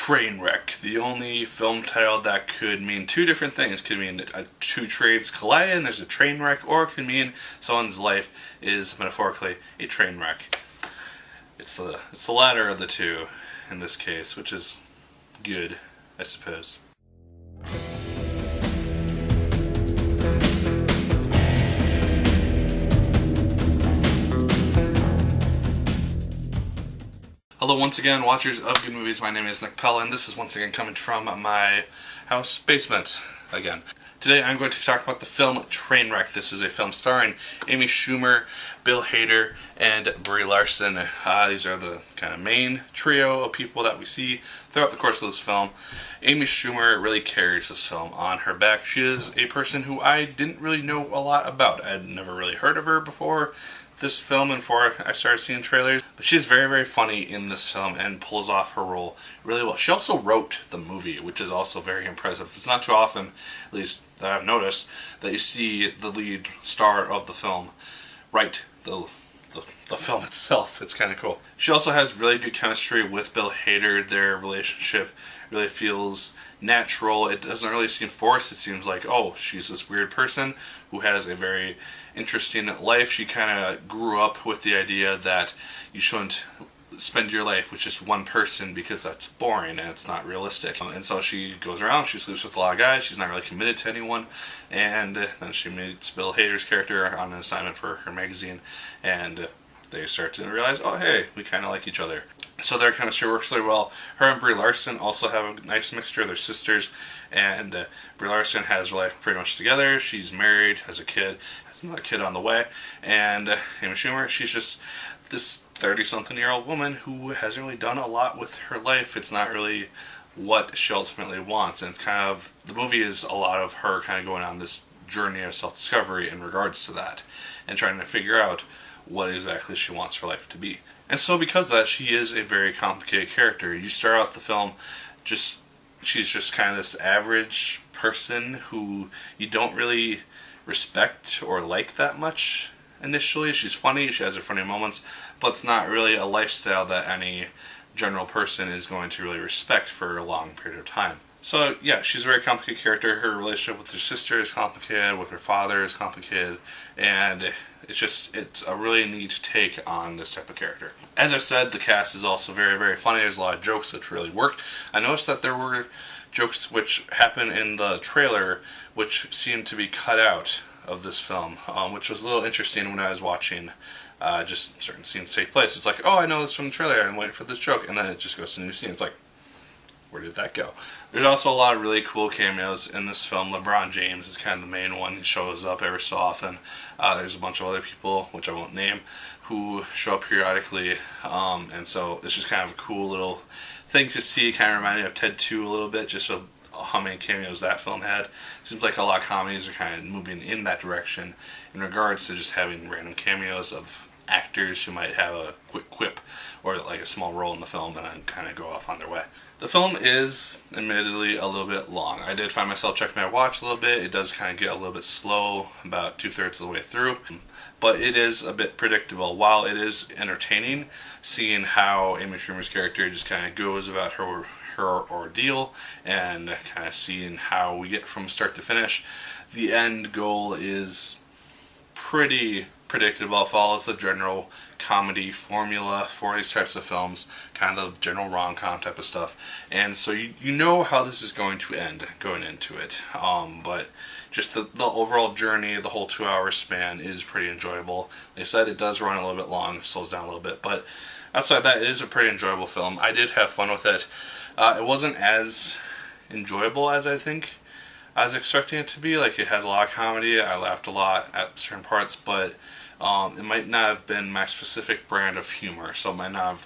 Trainwreck, the only film title that could mean two different things. It could mean two trains collide and there's a train wreck, or it could mean someone's life is metaphorically a train wreck. It's the latter of the two in this case, which is good, I suppose. Hello once again, watchers of good movies. My name is Nick Pell, and this is once again coming from my house basement again. Today I'm going to talk about the film Trainwreck. This is a film starring Amy Schumer, Bill Hader, and Brie Larson. These are the kind of main trio of people that we see throughout the course of this film. Amy Schumer really carries this film on her back. She is a person who I didn't really know a lot about. I'd never really heard of her before this film and before I started seeing trailers, but she's very, very funny in this film and pulls off her role really well. She also wrote the movie, which is also very impressive. It's not too often, at least that I've noticed, that you see the lead star of the film write the film itself. It's kind of cool. She also has really good chemistry with Bill Hader. Their relationship really feels natural. It doesn't really seem forced. It seems like, oh, she's this weird person who has a very interesting life. She kind of grew up with the idea that you shouldn't spend your life with just one person because that's boring and it's not realistic. And so she goes around, she sleeps with a lot of guys, she's not really committed to anyone, and then she meets Bill Hader's character on an assignment for her magazine, and they start to realize, oh hey, we kind of like each other. So their chemistry works really well. Her and Brie Larson also have a nice mixture. They're sisters, and Brie Larson has her life pretty much together. She's married, has a kid, has another kid on the way, and Amy Schumer, she's just this 30-something-year-old woman who hasn't really done a lot with her life. It's not really what she ultimately wants, and it's kind of, the movie is a lot of her kind of going on this journey of self-discovery in regards to that, and trying to figure out what exactly she wants her life to be. And so because of that, she is a very complicated character. You start out the film, she's just kind of this average person who you don't really respect or like that much initially. She's funny, she has her funny moments, but it's not really a lifestyle that any general person is going to really respect for a long period of time. So yeah, she's a very complicated character. Her relationship with her sister is complicated, with her father is complicated, and it's a really neat take on this type of character. As I said, the cast is also very, very funny. There's a lot of jokes which really worked. I noticed that there were jokes which happen in the trailer which seemed to be cut out of this film, which was a little interesting when I was watching just certain scenes take place. It's like, oh, I know this from the trailer, I'm waiting for this joke, and then it just goes to a new scene. It's like, where did that go? There's also a lot of really cool cameos in this film. LeBron James is kind of the main one. He shows up every so often. There's a bunch of other people, which I won't name, who show up periodically. And so it's just kind of a cool little thing to see. Kind of reminded me of Ted 2 a little bit, just how many cameos that film had. Seems like a lot of comedies are kind of moving in that direction in regards to just having random cameos of actors who might have a quick quip or like a small role in the film and then kind of go off on their way. The film is admittedly a little bit long. I did find myself checking my watch a little bit. It does kind of get a little bit slow about 2/3 of the way through, but it is a bit predictable. While it is entertaining, seeing how Amy Schumer's character just kind of goes about her ordeal and kind of seeing how we get from start to finish, the end goal is pretty predictable. It follows the general comedy formula for these types of films, kind of the general rom-com type of stuff, and so you know how this is going to end going into it, but just the overall journey, the whole 2-hour span is pretty enjoyable. Like I said, it does run a little bit long, slows down a little bit, but outside that, it is a pretty enjoyable film. I did have fun with it. It wasn't as enjoyable as I think I was expecting it to be. Like, it has a lot of comedy. I laughed a lot at certain parts, but it might not have been my specific brand of humor, so it might not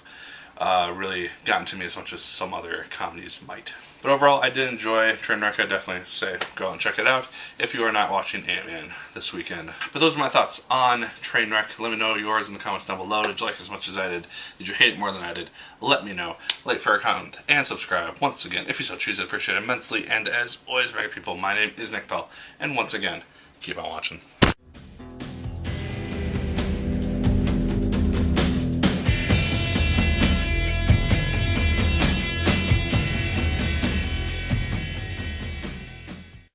have really gotten to me as much as some other comedies might. But overall, I did enjoy Trainwreck. I definitely say go and check it out if you are not watching Ant-Man this weekend. But those are my thoughts on Trainwreck. Let me know yours in the comments down below. Did you like it as much as I did? Did you hate it more than I did? Let me know. Like, favorite, comment, and subscribe. Once again, if you so choose, I'd appreciate it immensely. And as always, mega people, my name is Nick Pell. And once again, keep on watching.